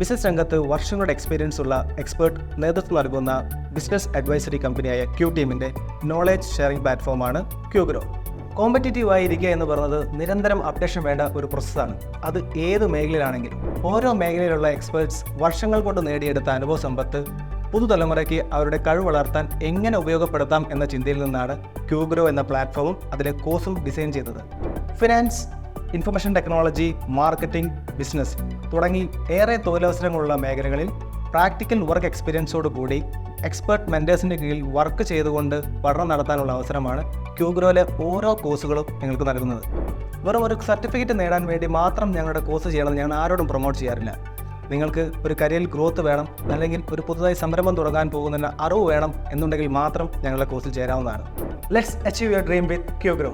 Business രംഗത്ത് വർഷങ്ങളുടെ experience ഉള്ള എക്സ്പേർട്ട് നേതൃത്വം നൽകുന്ന ബിസിനസ് അഡ്വൈസറി കമ്പനിയായ ക്യൂ ടീമിൻ്റെ നോളേജ് ഷെയറിംഗ് പ്ലാറ്റ്ഫോമാണ് ക്യൂഗ്രോ. കോമ്പറ്റീറ്റീവായി ഇരിക്കുക എന്ന് പറയുന്നത് നിരന്തരം അപ്ഡേഷൻ വേണ്ട ഒരു പ്രോസസ്സാണ്. അത് ഏത് മേഖലയിലാണെങ്കിലും ഓരോ മേഖലയിലുള്ള എക്സ്പേർട്സ് വർഷങ്ങൾ കൊണ്ട് നേടിയെടുത്ത അനുഭവ സമ്പത്ത് പുതുതലമുറയ്ക്ക് അവരുടെ കഴിവ് വളർത്താൻ എങ്ങനെ ഉപയോഗപ്പെടുത്താം എന്ന ചിന്തയിൽ നിന്നാണ് ക്യൂഗ്രോ എന്ന പ്ലാറ്റ്ഫോമും അതിലെ കോഴ്സും ഡിസൈൻ ചെയ്തത്. Finance, information technology, marketing, business തുടങ്ങി ഏറെ തൊഴിലവസരങ്ങളുള്ള മേഖലകളിൽ പ്രാക്ടിക്കൽ വർക്ക് എക്സ്പീരിയൻസോടുകൂടി എക്സ്പേർട്ട് മെൻറ്റേഴ്സിൻ്റെ കീഴിൽ വർക്ക് ചെയ്തുകൊണ്ട് പഠനം നടത്താനുള്ള അവസരമാണ് ക്യൂഗ്രോയിലെ ഓരോ കോഴ്സുകളും നിങ്ങൾക്ക് നൽകുന്നത്. വെറും ഒരു സർട്ടിഫിക്കറ്റ് നേടാൻ വേണ്ടി മാത്രം ഞങ്ങളുടെ കോഴ്സ് ചെയ്യണമെന്ന് ഞങ്ങൾ ആരോടും പ്രൊമോട്ട് ചെയ്യാറില്ല. നിങ്ങൾക്ക് ഒരു കരിയറിൽ ഗ്രോത്ത് വേണം, അല്ലെങ്കിൽ ഒരു പുതുതായി സംരംഭം തുടങ്ങാൻ പോകുന്നതിന് അറിവ് വേണം എന്നുണ്ടെങ്കിൽ മാത്രം ഞങ്ങളുടെ കോഴ്സിൽ ചേരാവുന്നതാണ്. Let's achieve your dream with ക്യൂഗ്രോ.